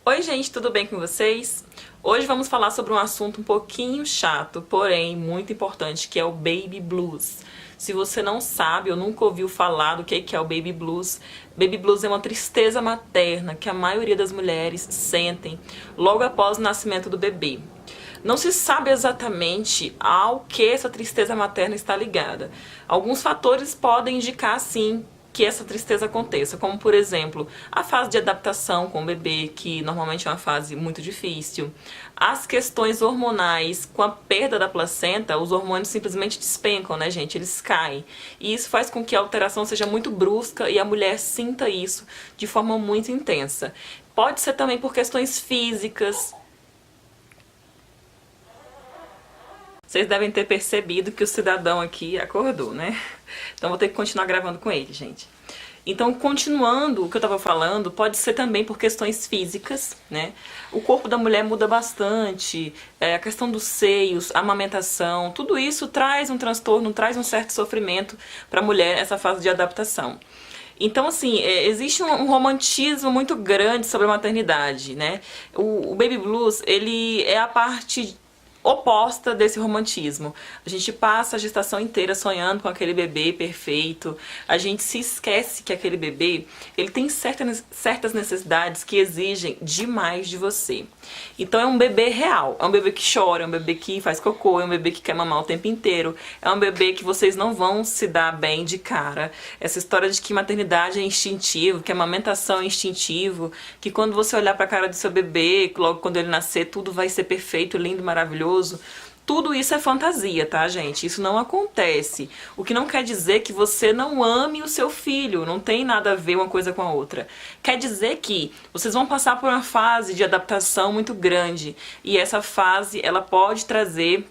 Oi gente, tudo bem com vocês? Hoje vamos falar sobre um assunto um pouquinho chato, porém muito importante, que é o Baby Blues. Se você não sabe ou nunca ouviu falar do que é o Baby Blues é uma tristeza materna que a maioria das mulheres sentem logo após o nascimento do bebê. Não se sabe exatamente ao que essa tristeza materna está ligada. Alguns fatores podem indicar, sim, que essa tristeza aconteça, como por exemplo, a fase de adaptação com o bebê, que normalmente é uma fase muito difícil, as questões hormonais, com a perda da placenta, os hormônios simplesmente despencam, né, gente? Eles caem. E isso faz com que a alteração seja muito brusca e a mulher sinta isso de forma muito intensa. Pode ser também por questões físicas. Vocês devem ter percebido que o cidadão aqui acordou, né? Então vou ter que continuar gravando com ele, gente. Então, continuando o que eu tava falando, pode ser também por questões físicas, né? O corpo da mulher muda bastante, a questão dos seios, a amamentação, tudo isso traz um transtorno, traz um certo sofrimento para a mulher, essa fase de adaptação. Então, assim, existe um romantismo muito grande sobre a maternidade, né? O Baby Blues, ele é a parte oposta desse romantismo. A gente passa a gestação inteira sonhando com aquele bebê perfeito. A gente se esquece que aquele bebê, ele tem certas necessidades que exigem demais de você. Então é um bebê real, é um bebê que chora, é um bebê que faz cocô, é um bebê que quer mamar o tempo inteiro, é um bebê que vocês não vão se dar bem de cara. Essa história de que maternidade é instintivo, que amamentação é instintivo, que quando você olhar pra cara do seu bebê, logo quando ele nascer, tudo vai ser perfeito, lindo, maravilhoso. Tudo isso é fantasia, tá, gente? Isso não acontece. O que não quer dizer que você não ame o seu filho. Não tem nada a ver uma coisa com a outra. Quer dizer que vocês vão passar por uma fase de adaptação muito grande. E essa fase, ela pode trazer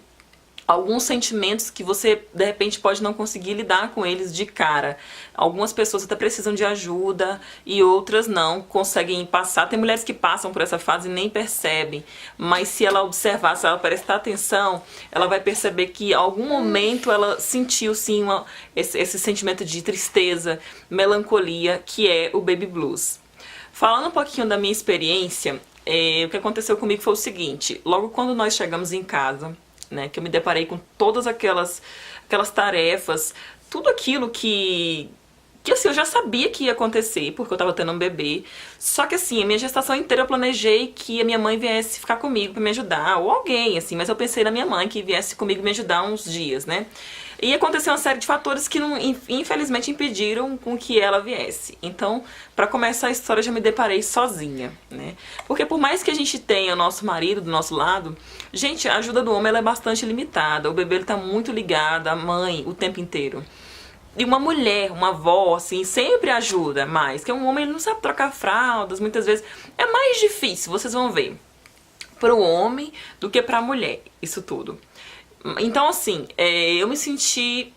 alguns sentimentos que você, de repente, pode não conseguir lidar com eles de cara. Algumas pessoas até precisam de ajuda e outras não conseguem passar. Tem mulheres que passam por essa fase e nem percebem, mas se ela observar, se ela prestar atenção, ela vai perceber que em algum momento ela sentiu sim esse sentimento de tristeza, melancolia, que é o Baby Blues. Falando um pouquinho da minha experiência, o que aconteceu comigo foi o seguinte: logo quando nós chegamos em casa, né, que eu me deparei com todas aquelas tarefas, tudo aquilo que assim, eu já sabia que ia acontecer, porque eu tava tendo um bebê. Só que assim, a minha gestação inteira eu planejei que a minha mãe viesse ficar comigo pra me ajudar, ou alguém, assim, mas eu pensei na minha mãe que viesse comigo me ajudar uns dias, né? E aconteceu uma série de fatores que não, infelizmente impediram com que ela viesse. Então, pra começar a história, eu já me deparei sozinha, né? Porque por mais que a gente tenha o nosso marido do nosso lado, gente, a ajuda do homem ela é bastante limitada. O bebê ele tá muito ligado à mãe o tempo inteiro. E uma mulher, uma avó, assim, sempre ajuda mais. Que um homem ele não sabe trocar fraldas, muitas vezes. É mais difícil, vocês vão ver, pro homem do que pra mulher, isso tudo. Então, assim, eu me senti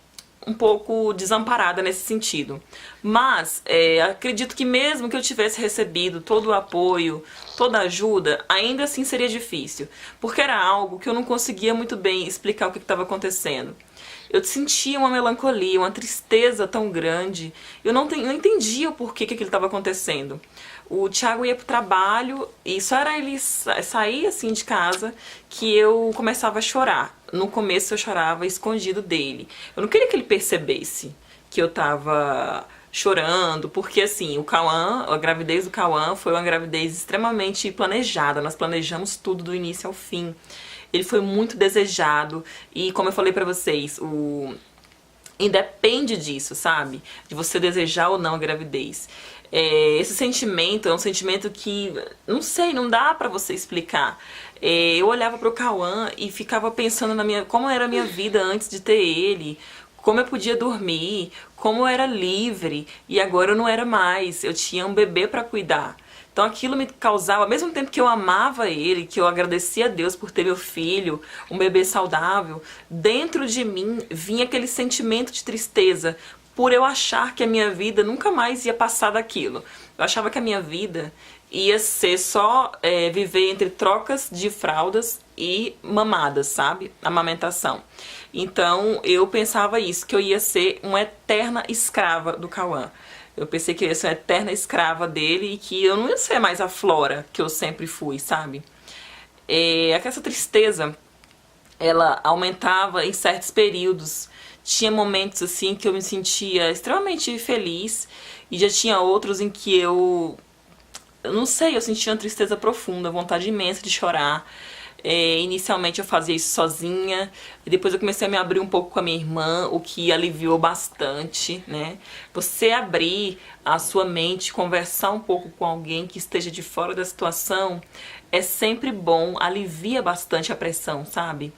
um pouco desamparada nesse sentido. Mas acredito que mesmo que eu tivesse recebido todo o apoio, toda a ajuda, ainda assim seria difícil. Porque era algo que eu não conseguia muito bem explicar o que estava acontecendo. Eu sentia uma melancolia, uma tristeza tão grande. Eu não entendia o porquê que aquilo estava acontecendo. O Thiago ia pro trabalho e só era ele sair assim de casa que eu começava a chorar. No começo eu chorava escondido dele. Eu não queria que ele percebesse que eu tava chorando, porque assim, o Cauã, a gravidez do Cauã foi uma gravidez extremamente planejada. Nós planejamos tudo do início ao fim. Ele foi muito desejado e, como eu falei pra vocês, independe disso, sabe? De você desejar ou não a gravidez. Esse sentimento é um sentimento que, não sei, não dá pra você explicar. Eu olhava pro Cauã e ficava pensando como era a minha vida antes de ter ele, como eu podia dormir, como eu era livre, e agora eu não era mais, eu tinha um bebê pra cuidar. Então aquilo me causava, ao mesmo tempo que eu amava ele, que eu agradecia a Deus por ter meu filho, um bebê saudável, dentro de mim vinha aquele sentimento de tristeza, por eu achar que a minha vida nunca mais ia passar daquilo. Eu achava que a minha vida ia ser só viver entre trocas de fraldas e mamadas, sabe? Amamentação. Então eu pensava isso, que eu ia ser uma eterna escrava do Cauã. Eu pensei que eu ia ser uma eterna escrava dele e que eu não ia ser mais a Flora que eu sempre fui, sabe? Essa tristeza, ela aumentava em certos períodos. Tinha momentos assim que eu me sentia extremamente feliz e já tinha outros em que eu não sei, eu sentia uma tristeza profunda, vontade imensa de chorar. Inicialmente eu fazia isso sozinha, e depois eu comecei a me abrir um pouco com a minha irmã, o que aliviou bastante, né? Você abrir a sua mente, conversar um pouco com alguém que esteja de fora da situação, é sempre bom, alivia bastante a pressão, sabe?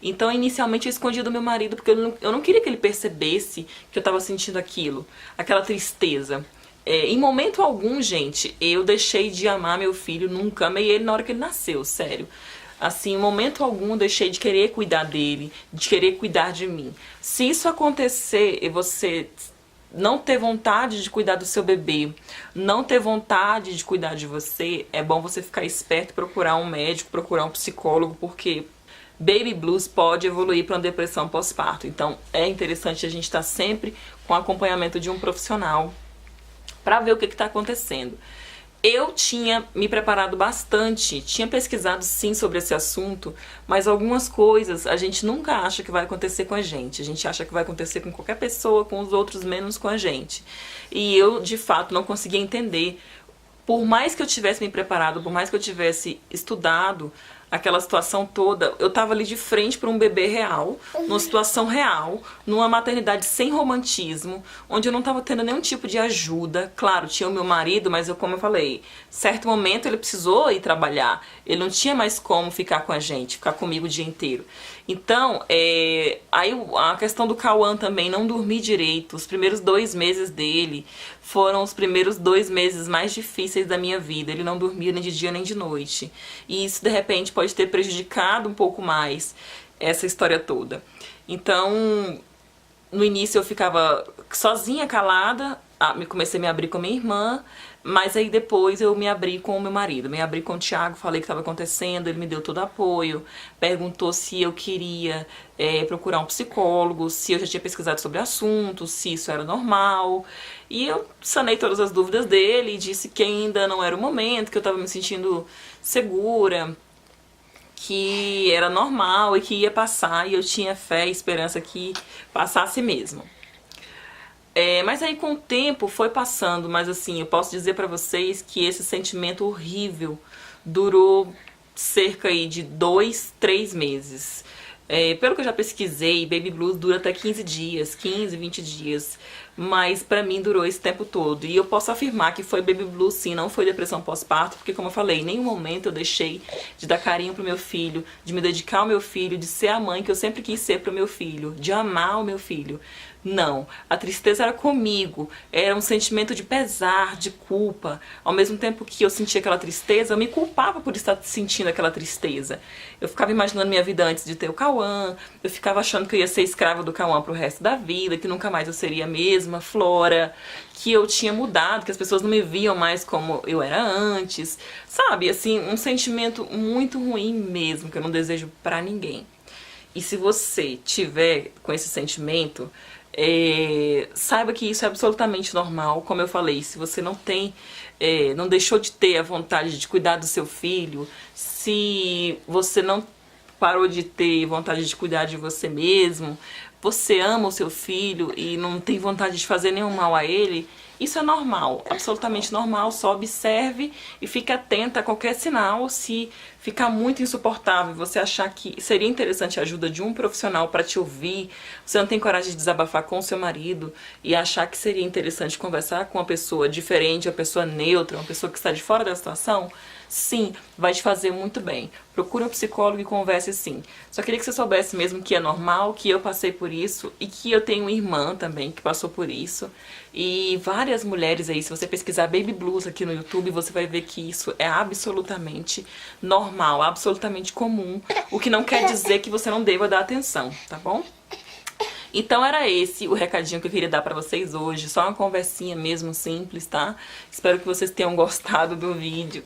Então, inicialmente eu escondia do meu marido porque eu não queria que ele percebesse que eu tava sentindo aquilo, aquela tristeza. Em momento algum, gente, eu deixei de amar meu filho, nunca amei ele na hora que ele nasceu, sério. Assim, em momento algum eu deixei de querer cuidar dele, de querer cuidar de mim. Se isso acontecer e você não ter vontade de cuidar do seu bebê, não ter vontade de cuidar de você, é bom você ficar esperto, procurar um médico, procurar um psicólogo, porque baby blues pode evoluir para uma depressão pós-parto. Então é interessante a gente estar sempre com o acompanhamento de um profissional para ver o que está acontecendo. Eu tinha me preparado bastante, tinha pesquisado sim sobre esse assunto, mas algumas coisas a gente nunca acha que vai acontecer com a gente acha que vai acontecer com qualquer pessoa, com os outros, menos com a gente. E eu, de fato, não conseguia entender. Por mais que eu tivesse me preparado, por mais que eu tivesse estudado aquela situação toda, eu tava ali de frente para um bebê real, numa situação real, numa maternidade sem romantismo, onde eu não tava tendo nenhum tipo de ajuda. Claro, tinha o meu marido, mas como eu falei, certo momento ele precisou ir trabalhar, ele não tinha mais como ficar com a gente, ficar comigo o dia inteiro. Então, aí a questão do Cauã também, não dormir direito. Os primeiros 2 meses dele foram os primeiros 2 meses mais difíceis da minha vida. Ele não dormia nem de dia nem de noite. E isso, de repente, pode ter prejudicado um pouco mais essa história toda. Então, no início eu ficava sozinha, calada, comecei a me abrir com a minha irmã, mas aí depois eu me abri com o meu marido, me abri com o Thiago, falei o que estava acontecendo, ele me deu todo apoio, perguntou se eu queria procurar um psicólogo, se eu já tinha pesquisado sobre o assunto, se isso era normal, e eu sanei todas as dúvidas dele e disse que ainda não era o momento, que eu estava me sentindo segura, que era normal e que ia passar, e eu tinha fé e esperança que passasse mesmo. Mas aí com o tempo foi passando, mas assim, eu posso dizer pra vocês que esse sentimento horrível durou cerca aí de 2, 3 meses. Pelo que eu já pesquisei, baby blues dura até 15 dias, 15, 20 dias, mas pra mim durou esse tempo todo. E eu posso afirmar que foi baby blues sim, não foi depressão pós-parto, porque como eu falei, em nenhum momento eu deixei de dar carinho pro meu filho, de me dedicar ao meu filho, de ser a mãe que eu sempre quis ser pro meu filho, de amar o meu filho. Não, a tristeza era comigo, era um sentimento de pesar, de culpa. Ao mesmo tempo que eu sentia aquela tristeza, eu me culpava por estar sentindo aquela tristeza. Eu ficava imaginando minha vida antes de ter o Cauã, eu ficava achando que eu ia ser escrava do Cauã pro resto da vida, que nunca mais eu seria a mesma Flora, que eu tinha mudado, que as pessoas não me viam mais como eu era antes. Sabe, assim, um sentimento muito ruim mesmo, que eu não desejo pra ninguém. E se você tiver com esse sentimento, saiba que isso é absolutamente normal. Como eu falei, se você não tem, não deixou de ter a vontade de cuidar do seu filho, se você não parou de ter vontade de cuidar de você mesmo, você ama o seu filho e não tem vontade de fazer nenhum mal a ele, isso é normal, absolutamente normal. Só observe e fique atenta a qualquer sinal. Se ficar muito insuportável e você achar que seria interessante a ajuda de um profissional para te ouvir, você não tem coragem de desabafar com o seu marido e achar que seria interessante conversar com uma pessoa diferente, uma pessoa neutra, uma pessoa que está de fora da situação, sim, vai te fazer muito bem. Procure um psicólogo e converse sim. Só queria que você soubesse mesmo que é normal, que eu passei por isso e que eu tenho uma irmã também que passou por isso. E várias mulheres aí, se você pesquisar baby blues aqui no YouTube, você vai ver que isso é absolutamente normal, absolutamente comum, o que não quer dizer que você não deva dar atenção, tá bom? Então era esse o recadinho que eu queria dar pra vocês hoje, só uma conversinha mesmo simples, tá? Espero que vocês tenham gostado do vídeo.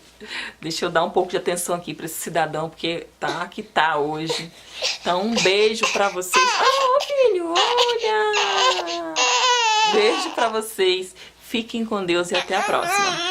Deixa eu dar um pouco de atenção aqui pra esse cidadão, porque tá que tá hoje. Então um beijo pra vocês. Oh, filho, olha! Beijo pra vocês. Fiquem com Deus e até a próxima.